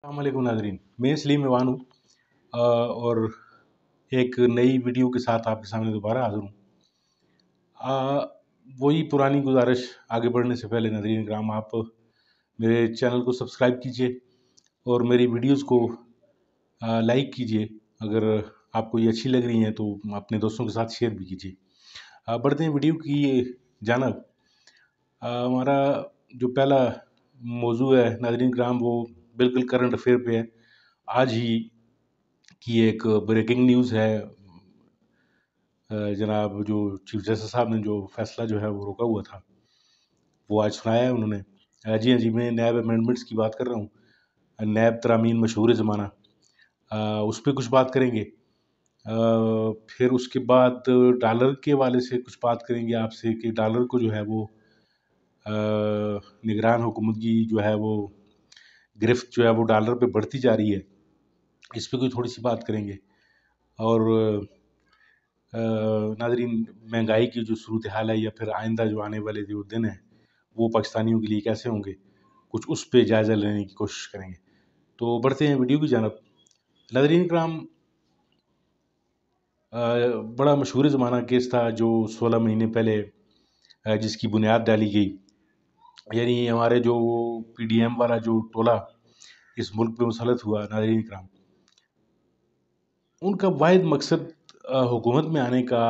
अस्सलामुअलैकुम नाज़रीन, मैं सलीम ईवान हूँ और एक नई वीडियो के साथ आपके सामने दोबारा हाज़िर हूँ। वही पुरानी गुजारिश, आगे बढ़ने से पहले नाज़रीन किराम आप मेरे चैनल को सब्सक्राइब कीजिए और मेरी वीडियोज़ को लाइक कीजिए। अगर आपको ये अच्छी लग रही हैं तो अपने दोस्तों के साथ शेयर भी कीजिए। बढ़ते हैं वीडियो की जानिब। हमारा जो पहला मौजू है नाज़रीन किराम वो बिल्कुल करंट अफेयर पे है। आज ही की एक ब्रेकिंग न्यूज़ है। जनाब जो चीफ जस्टिस साहब ने जो फैसला जो है वो रोका हुआ था वो आज सुनाया है उन्होंने। जी हाँ जी, मैं नैब अमेंडमेंट्स की बात कर रहा हूँ। नैब तरामीन मशहूर ज़माना, उस पर कुछ बात करेंगे। फिर उसके बाद डॉलर के हवाले से कुछ बात करेंगे आपसे कि डॉलर को जो है वो निगरान हुकूमत की जो है वो गिरफ्त जो है वो डॉलर पे बढ़ती जा रही है। इस पे कोई थोड़ी सी बात करेंगे। और नाज़रीन महंगाई की जो सूरत हाल है या फिर आइंदा जो आने वाले जो दिन हैं वो पाकिस्तानियों के लिए कैसे होंगे, कुछ उस पे जायज़ा लेने की कोशिश करेंगे। तो बढ़ते हैं वीडियो की जानिब। नाज़रीन किराम, बड़ा मशहूर ज़माना केस था जो 16 महीने पहले जिसकी बुनियाद डाली गई। यानी हमारे जो PDM वाला जो टोला इस मुल्क पे मुसल्लत हुआ नाज़रीन किराम, उनका वाहिद मकसद हुकूमत में आने का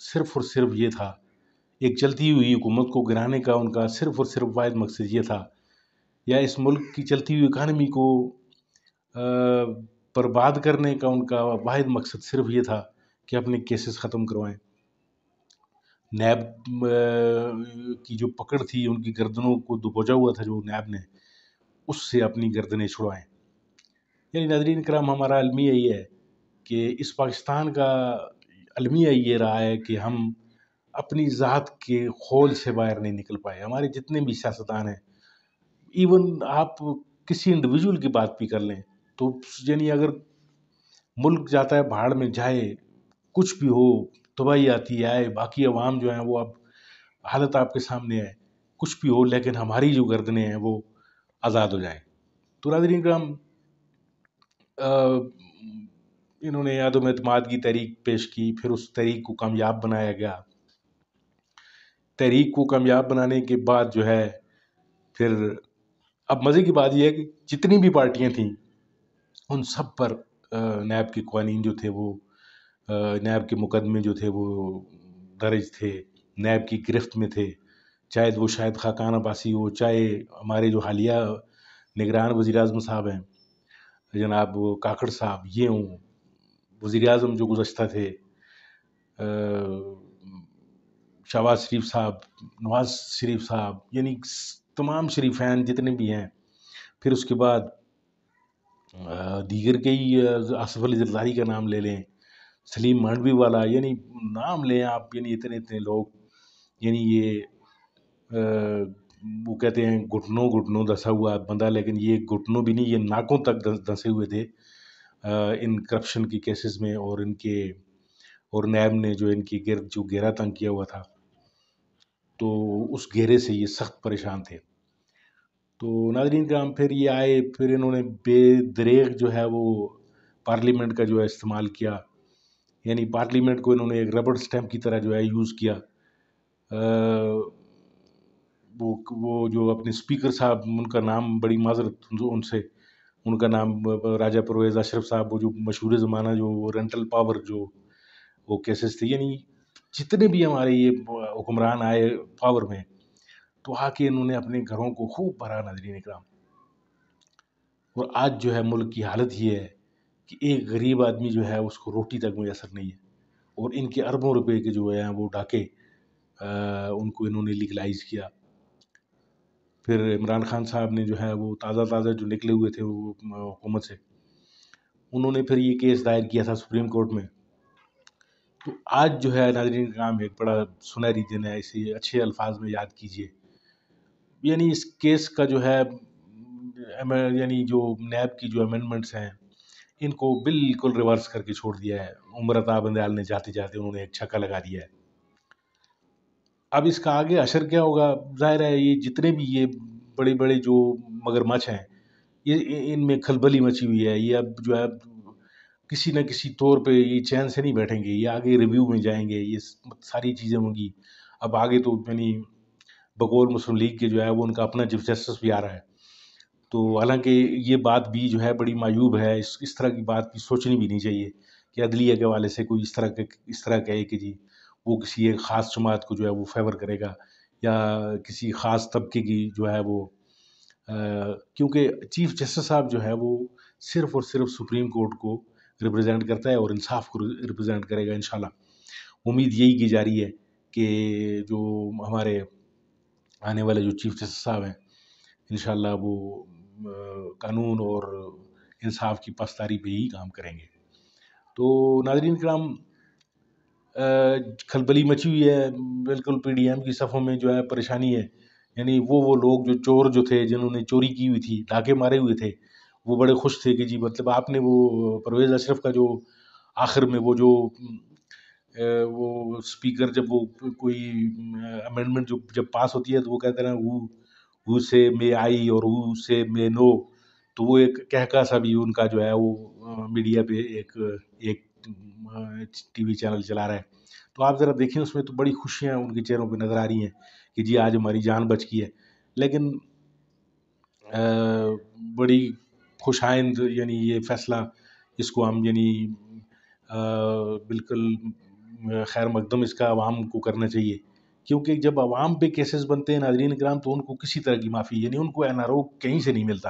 सिर्फ़ और सिर्फ़ ये था, एक चलती हुई हुकूमत को गिराने का उनका सिर्फ़ और सिर्फ़ वाहिद मकसद ये था, या इस मुल्क की चलती हुई इकानमी को बर्बाद करने का उनका वाहिद मकसद सिर्फ़ ये था कि अपने केसेस ख़त्म करवाएँ। नैब की जो पकड़ थी, उनकी गर्दनों को दबोचा हुआ था जो नैब ने, उससे अपनी गर्दनें छुड़वाएँ। यानी नाज़रीन किराम, हमारा अलमिया ये है कि इस पाकिस्तान का अलमिया ये रहा है कि हम अपनी ज़ात के खोल से बाहर नहीं निकल पाए। हमारे जितने भी सियासतदान हैं, इवन आप किसी इंडिविजुअल की बात भी कर लें तो यानी अगर मुल्क जाता है भाड़ में जाए, कुछ भी हो, तबाही आती आए, बाकी अवाम जो हैं वो अब हालत आपके सामने है, कुछ भी हो लेकिन हमारी जो गर्दनें हैं वो आज़ाद हो जाएं। तो नाज़रीन किराम, इन्होंने अदम एतमाद की तहरीक पेश की, फिर उस तहरीक को कामयाब बनाया गया। तहरीक को कामयाब बनाने के बाद जो है फिर अब मज़े की बात यह है कि जितनी भी पार्टियां थीं उन सब पर नैब के कवानीन जो थे वो नैब के मुकदमे जो थे वो दर्ज थे, नैब की गिरफ्त में थे। चाहे वो शायद खाकान अब्बासी हो, चाहे हमारे जो हालिया निगरान वज़ीर-ए-आज़म साहब हैं जनाब काकड़ साहब, ये हों, वज़ीर-ए-आज़म जो गुज़श्ता थे शहबाज शरीफ साहब, नवाज़ शरीफ साहब, यानी तमाम शरीफैन जितने भी हैं। फिर उसके बाद दीगर कई आसिफ अली ज़रदारी का नाम ले लें, सलीम मांडवी वाला, यानी नाम लें आप, यानी इतने इतने लोग, यानी ये वो कहते हैं घुटनों घुटनों धंसा हुआ बंदा, लेकिन ये घुटनों भी नहीं, ये नाकों तक धंसे हुए थे इन करप्शन के केसेस में। और इनके और नैब ने जो इनकी गिरद जो घेरा तंग किया हुआ था, तो उस घेरे से ये सख्त परेशान थे। तो नाज़रीन किराम, फिर ये आए, फिर इन्होंने बेदरेग जो है वो पार्लियामेंट का जो है इस्तेमाल किया, यानी पार्लियामेंट को इन्होंने एक रबड़ स्टैम्प की तरह जो है यूज़ किया। वो जो अपने स्पीकर साहब, उनका नाम बड़ी माज़रत उनसे, उनका नाम राजा परवेज़ अशरफ साहब, वो जो मशहूर ज़माना जो रेंटल पावर जो वो केसेस थे, यानी जितने भी हमारे ये हुक्मरान आए पावर में, तो आके इन्होंने अपने घरों को खूब भरा नाज़रीन इकराम। और आज जो है मुल्क की हालत ये है कि एक गरीब आदमी जो है उसको रोटी तक मैसर नहीं है, और इनके अरबों रुपए के जो है वो डाके उनको इन्होंने लीगलाइज किया। फिर इमरान खान साहब ने जो है वो ताज़ा जो निकले हुए थे वो हुकूमत से, उन्होंने फिर ये केस दायर किया था सुप्रीम कोर्ट में। तो आज जो है नाज़रीन किराम, एक बड़ा सुनहरी दिन है, इसे अच्छे अल्फाज में याद कीजिए। यानी इस केस का जो है यानी जो नैब की जो अमेंडमेंट्स हैं, इनको बिल्कुल रिवर्स करके छोड़ दिया है। उमर अता बंदयाल ने जाते जाते उन्होंने एक छक्का लगा दिया है। अब इसका आगे असर क्या होगा, जाहिर है ये जितने भी ये बड़े बड़े जो मगरमच्छ हैं, یہ ان میں کھلبلی مچی ہوئی ہے. یہ اب جو ہے کسی نہ کسی طور پہ یہ چین سے نہیں بیٹھیں گے، یہ آگے ریویو میں جائیں گے، یہ ساری چیزیں ہوں گی. اب آگے تو یعنی بقول مسلم لیگ کے جو ہے وہ ان کا اپنا چیف جسٹس بھی آ رہا ہے. تو حالانکہ یہ بات بھی جو ہے بڑی معیوب ہے، اس طرح کی بات بھی سوچنی بھی نہیں چاہیے کہ عدلیہ کے حوالے سے کوئی اس طرح کہے کہ جی وہ کسی ایک خاص جماعت کو جو ہے وہ فیور کرے گا، یا کسی خاص طبقے کی جو ہے وہ کیونکہ چیف جسٹس صاحب جو ہے وہ صرف اور صرف سپریم کورٹ کو ریپرزینٹ کرتا ہے اور انصاف کو ریپرزینٹ کرے گا انشاءاللہ. امید یہی کی جا رہی ہے کہ جو ہمارے آنے والے جو چیف جسٹس صاحب ہیں انشاءاللہ وہ قانون اور انصاف کی پاسداری پہ ہی کام کریں گے. تو ناظرین کرام، کھلبلی مچی ہوئی ہے بالکل پی ڈی ایم کی صفوں میں جو ہے پریشانی ہے. یعنی وہ لوگ جو چور جو تھے، جنہوں نے چوری کی ہوئی تھی، ڈاکے مارے ہوئے تھے، وہ بڑے خوش تھے کہ جی مطلب آپ نے وہ پرویز اشرف کا جو آخر میں وہ جو وہ اسپیکر جب وہ کوئی امینڈمنٹ جب پاس ہوتی ہے تو وہ کہتے ہیں ہو سے مے آئی اور ہو سے مے نو، تو وہ ایک کہکا سا بھی ان کا جو ہے وہ میڈیا پہ ایک ٹی وی چینل چلا رہا ہے. تو آپ ذرا دیکھیں اس میں تو بڑی خوشیاں ان کے چہروں پہ نظر آ رہی ہیں کہ جی آج ہماری جان بچ کی ہے. لیکن بڑی خوش آئند یعنی یہ فیصلہ اس کو ہم یعنی بالکل خیر مقدم اس کا عوام کو کرنا چاہیے، کیونکہ جب عوام پہ کیسز بنتے ہیں ناظرین کرام تو ان کو کسی طرح کی معافی یعنی ان کو این آر او کہیں سے نہیں ملتا.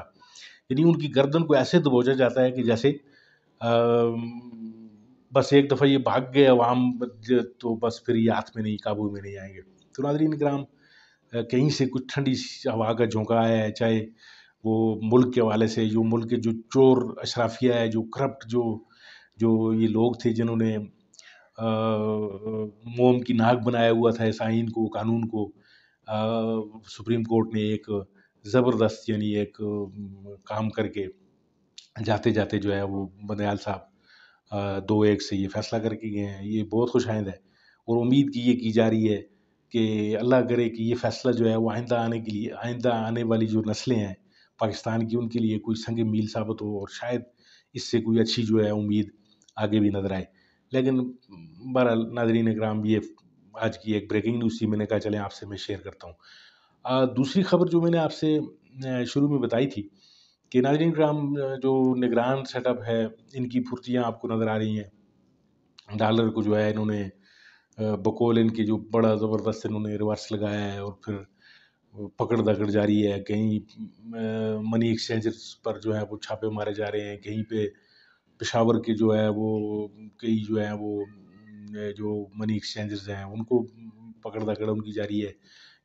یعنی ان کی گردن کو ایسے دبوچا جاتا ہے کہ جیسے بس ایک دفعہ یہ بھاگ گئے عوام تو بس پھر یہ ہاتھ میں نہیں، قابو میں نہیں آئیں گے. تو ناظرین کرام، کہیں سے کچھ ٹھنڈی ہوا کا جھونکا آیا ہے، چاہے وہ ملک کے حوالے سے، جو ملک کے جو چور اشرافیہ ہے، جو کرپٹ جو یہ لوگ تھے جنہوں نے موم کی ناک بنایا ہوا تھا اس آئین کو، قانون کو، سپریم کورٹ نے ایک زبردست یعنی ایک کام کر کے جاتے جاتے جو ہے وہ بندیال صاحب 2-1 سے یہ فیصلہ کر کے گئے ہیں. یہ بہت خوش آئند ہے اور امید یہ کی جا رہی ہے کہ اللہ کرے کہ یہ فیصلہ جو ہے وہ آئندہ آنے والی جو نسلیں ہیں پاکستان کی، ان کے لیے کوئی سنگ میل ثابت ہو اور شاید اس سے کوئی اچھی جو ہے امید آگے بھی نظر آئے. لیکن بہرحال ناظرین اکرام، یہ آج کی ایک بریکنگ نیوز تھی، میں نے کہا چلیں آپ سے میں شیئر کرتا ہوں. دوسری خبر جو میں نے آپ سے شروع میں بتائی تھی کہ ناظرین کرام جو نگران سیٹ اپ ہے ان کی پھرتیاں آپ کو نظر آ رہی ہیں. ڈالر کو جو ہے انہوں نے بقول ان کے جو بڑا زبردست انہوں نے ریورس لگایا ہے، اور پھر پکڑ دکڑ جاری ہے. کہیں منی ایکسچینجز پر جو ہے وہ چھاپے مارے جا رہے ہیں، کہیں پہ پشاور کے جو ہے وہ کئی جو ہے وہ جو منی ایکسچینجز ہیں ان کو پکڑ دکڑ ان کی جاری ہے.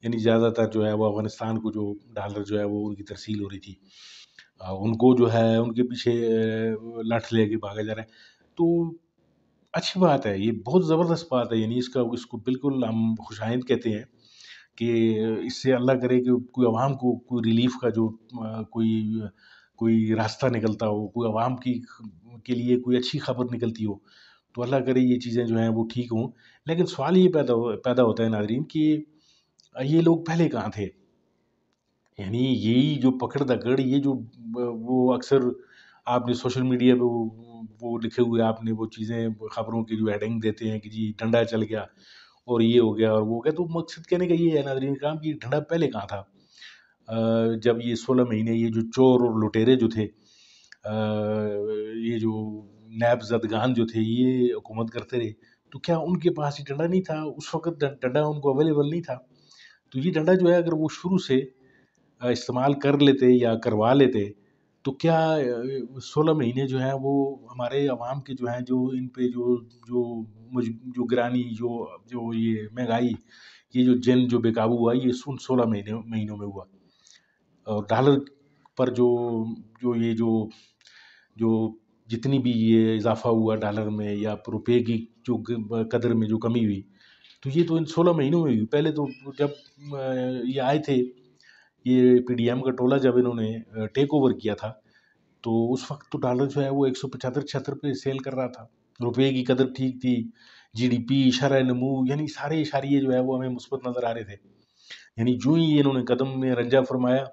یعنی زیادہ تر جو ہے وہ افغانستان کو جو ڈالر جو ہے وہ ان کی ترسیل ہو رہی تھی، ان کو جو ہے ان کے پیچھے لٹھ لے کے بھاگا جا رہا ہے. تو اچھی بات ہے، یہ بہت زبردست بات ہے. یعنی اس کو بالکل ہم خوش آئند کہتے ہیں کہ اس سے اللہ کرے کہ کوئی عوام کو کوئی ریلیف کا جو کوئی راستہ نکلتا ہو، کوئی عوام کے لیے کوئی اچھی خبر نکلتی ہو، تو اللہ کرے یہ چیزیں جو ہیں وہ ٹھیک ہوں. لیکن سوال یہ پیدا ہوتا ہے ناظرین کہ یہ لوگ پہلے کہاں تھے؟ یعنی یہی جو پکڑ دکڑ، یہ جو وہ اکثر آپ نے سوشل میڈیا پہ وہ لکھے ہوئے آپ نے وہ چیزیں خبروں کی جو ایڈنگ دیتے ہیں کہ جی ڈنڈا چل گیا اور یہ ہو گیا اور وہ ہو گیا. تو مقصد کہنے کا یہ ہے ناظرین کرام کہ ڈنڈا پہلے کہاں تھا؟ جب یہ 16 مہینے یہ جو چور اور لٹیرے جو تھے، یہ جو نیب زدگان جو تھے، یہ حکومت کرتے رہے، تو کیا ان کے پاس یہ ڈنڈا نہیں تھا؟ اس وقت ڈنڈا ان کو اویلیبل نہیں تھا. تو یہ ڈنڈا جو ہے اگر وہ شروع سے استعمال کر لیتے یا کروا لیتے تو کیا 16 مہینے جو ہیں وہ ہمارے عوام کے جو ہیں جو ان پہ جو گرانی جو یہ مہنگائی، یہ جو جن جو بے قابو ہوا، یہ 16 مہینوں میں ہوا. اور ڈالر پر جو جتنی بھی یہ اضافہ ہوا ڈالر میں یا روپے کی جو قدر میں جو کمی ہوئی، تو یہ تو ان 16 مہینوں میں ہوئی. پہلے تو جب یہ آئے تھے، یہ پی ڈی ایم کا ٹولہ جب انہوں نے ٹیک اوور کیا تھا، تو اس وقت تو ڈالر جو ہے وہ 175-76 پہ سیل کر رہا تھا. روپے کی قدر ٹھیک تھی، جی ڈی پی، شرح نمو، یعنی سارے اشاریے جو ہے وہ ہمیں مثبت نظر آ رہے تھے. یعنی جو ہی انہوں نے قدم میں رنجہ فرمایا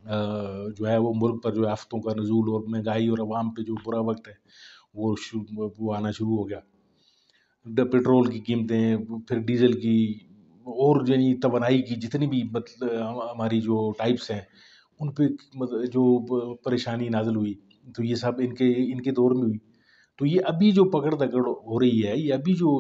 जो है वो मुल्क पर जो है आफ़तों का नज़ूल और महंगाई और अवाम पे जो बुरा वक़्त है वो आना शुरू हो गया। पेट्रोल की कीमतें, फिर डीज़ल की और यानी तवानाई की जितनी भी हमारी जो टाइप्स हैं, उन पे जो परेशानी नाज़िल हुई, तो ये सब इनके इनके दौर में हुई। तो ये अभी जो पकड़-दकड़ हो रही है, ये अभी जो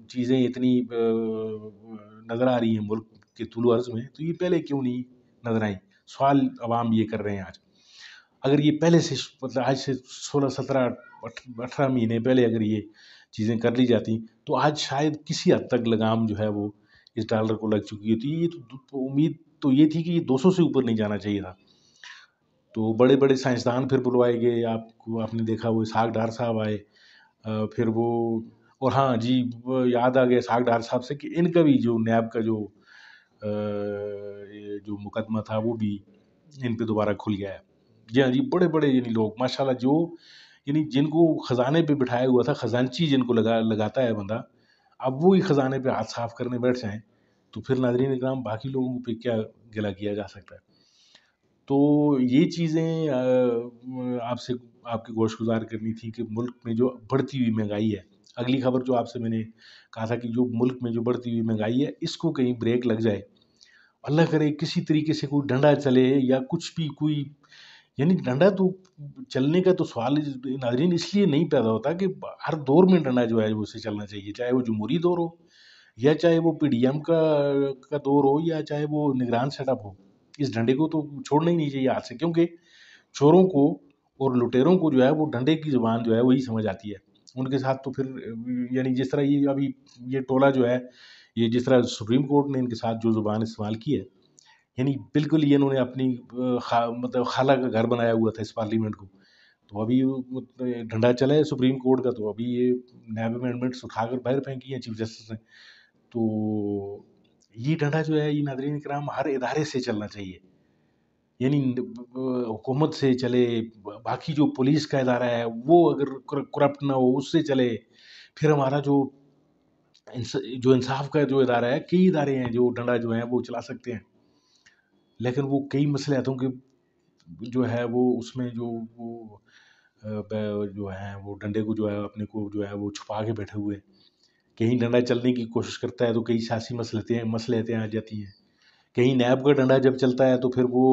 चीज़ें इतनी नज़र आ रही हैं मुल्क के तुल अर्ज़ में, तो ये पहले क्यों नहीं नज़र आई? सवाल अवाम ये कर रहे हैं आज। अगर ये पहले से आज से 16, 17, 18 महीने पहले अगर ये चीज़ें कर ली जाती, तो आज शायद किसी हद तक लगाम जो है वो इस डॉलर को लग चुकी होती। ये तो उम्मीद तो ये थी कि ये 200 से ऊपर नहीं जाना चाहिए था। तो बड़े-बड़े साइंसदान फिर बुलवाए गए, आपको आपने देखा वो इसहाक डार साहब आए। फिर वो और हाँ जी, वो याद आ गया इसहाक डार साहब से कि इनका भी जो नैब का जो ये जो मुकदमा था वो भी इन पे दोबारा खुल गया है। जी हाँ जी, बड़े-बड़े यानी लोग माशाल्लाह जो यानी जिनको खज़ाने पे बिठाया हुआ था, खज़ांची जिनको लगाता है बंदा, अब वो ही खज़ाने पे हाथ साफ़ करने बैठ जाएँ, तो फिर नाज़रीन इकराम बाकी लोगों पे क्या गिला किया जा सकता है। तो ये चीज़ें आपसे आपकी गोशगुज़ार करनी थी कि मुल्क में जो बढ़ती हुई महँगाई है, अगली खबर जो आपसे मैंने कहा था कि जो मुल्क में जो बढ़ती हुई महँगाई है, इसको कहीं ब्रेक लग जाए। अल्लाह करे किसी तरीके से कोई डंडा चले या कुछ भी कोई यानी डंडा तो चलने का तो सवाल नाज़रीन इसलिए नहीं पैदा होता कि हर दौर में डंडा जो है वो उसे चलना चाहिए, चाहे वो जमहूरी दौर हो या चाहे वो पीडीएम का दौर हो या चाहे वो निगरान सेटअप हो। इस डंडे को तो छोड़ना ही नहीं चाहिए हाथ से क्योंकि चोरों को और लुटेरों को जो है वो डंडे की ज़ुबान जो है वही समझ आती है। उनके साथ तो फिर यानी जिस तरह ये अभी ये टोला जो है, ये जिस तरह सुप्रीम कोर्ट ने इनके साथ जो ज़ुबान इस्तेमाल की है, यानी बिल्कुल ये इन्होंने अपनी मतलब खाला का घर बनाया हुआ था इस पार्लियामेंट को। तो अभी वो डंडा चला है सुप्रीम कोर्ट का तो अभी ये नैब अमेंडमेंट्स उठाकर बाहर फेंकी हैं चीफ जस्टिस ने। तो ये डंडा जो है ये नाज़रीन इकराम हर इदारे से चलना चाहिए। यानी हुकूमत से चले, बाकी जो पुलिस का इदारा है वो अगर करप्ट ना हो उससे चले, फिर हमारा जो इंसाफ का जो इदारा है, कई इदारे हैं जो डंडा जो है वो चला सकते हैं। लेकिन वो कई मसलियातों के जो है वो उसमें जो वो जो है वो डंडे को जो है अपने को जो है वो छुपा के बैठे हुए हैं। कहीं डंडा चलने की कोशिश करता है तो कई सियासी मसलहतें आ जाती हैं। कहीं नैब का डंडा जब चलता है तो फिर वो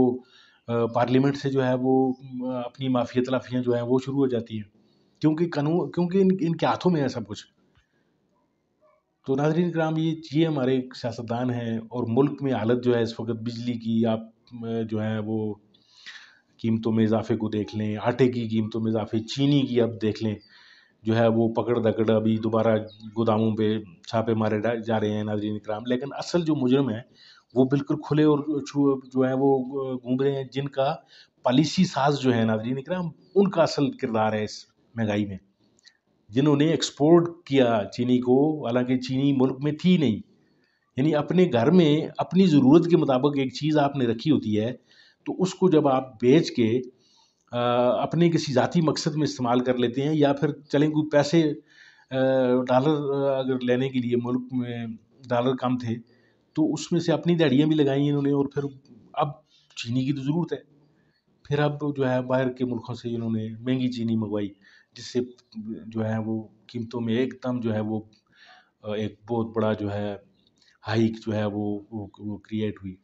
पार्लियामेंट से जो है वो अपनी माफिया तलाफियाँ जो हैं वो शुरू हो जाती हैं क्योंकि इनके हाथों में है सब कुछ। तो नाज़रीन कराम ये हमारे एक सियासतदान हैं और मुल्क में हालत जो है इस वक्त बिजली की आप जो है वो कीमतों में इजाफे को देख लें, आटे की कीमतों में इजाफे, चीनी की अब देख लें, जो है वो पकड़-दकड़ अभी दोबारा गोदामों पे छापे मारे जा रहे हैं नाज़रीन इकराम। लेकिन असल जो मुजरिम है, वो बिल्कुल खुले और जो है वो घूम रहे हैं जिनका पॉलिसी साज़ जो है नाज़रीन इकराम, उनका असल किरदार है इस महँगाई में। जिन्होंने एक्सपोर्ट किया चीनी को, हालाँकि चीनी मुल्क में थी नहीं। यानी अपने घर में अपनी ज़रूरत के मुताबिक एक चीज़ आपने रखी होती है, तो उसको जब आप बेच के अपने किसी ज़ाती मकसद में इस्तेमाल कर लेते हैं या फिर चलें कोई पैसे डॉलर अगर लेने के लिए मुल्क में डॉलर कम थे, तो उसमें से अपनी दिहाड़ियाँ भी लगाई इन्होंने और फिर अब चीनी की तो ज़रूरत है। फिर अब जो है बाहर के मुल्कों से इन्होंने महँगी चीनी मँगवाई, जिससे जो है वो कीमतों में एकदम जो है वो एक बहुत बड़ा जो है हाइक जो है वो क्रिएट हुई।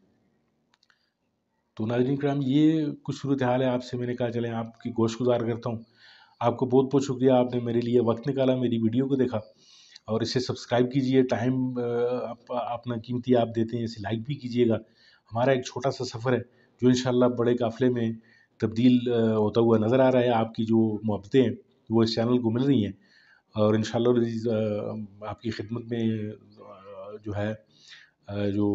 तो नाज़रीन किराम ये कुछ सूरत हाल है आपसे मैंने कहा चलें आपकी गोशगुज़ार करता हूँ। आपको बहुत-बहुत शुक्रिया आपने मेरे लिए वक़्त निकाला, मेरी वीडियो को देखा और इसे सब्सक्राइब कीजिए, टाइम आप अपना कीमती आप देते हैं, इसे लाइक भी कीजिएगा। हमारा एक छोटा-सा सफ़र है, जो इंशाअल्लाह बड़े काफ़िले में तब्दील होता हुआ नज़र आ रहा है। आपकी जो मोहब्बतें हैं, वो इस चैनल को मिल रही हैं और इंशाअल्लाह अज़ीज़ आपकी खिदमत में जो है जो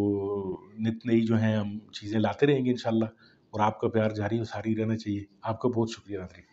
नित नई जो हैं हम चीज़ें लाते रहेंगे इंशाअल्लाह और आपका प्यार जारी और सारी रहना चाहिए। आपका बहुत शुक्रिया नाज़रीन।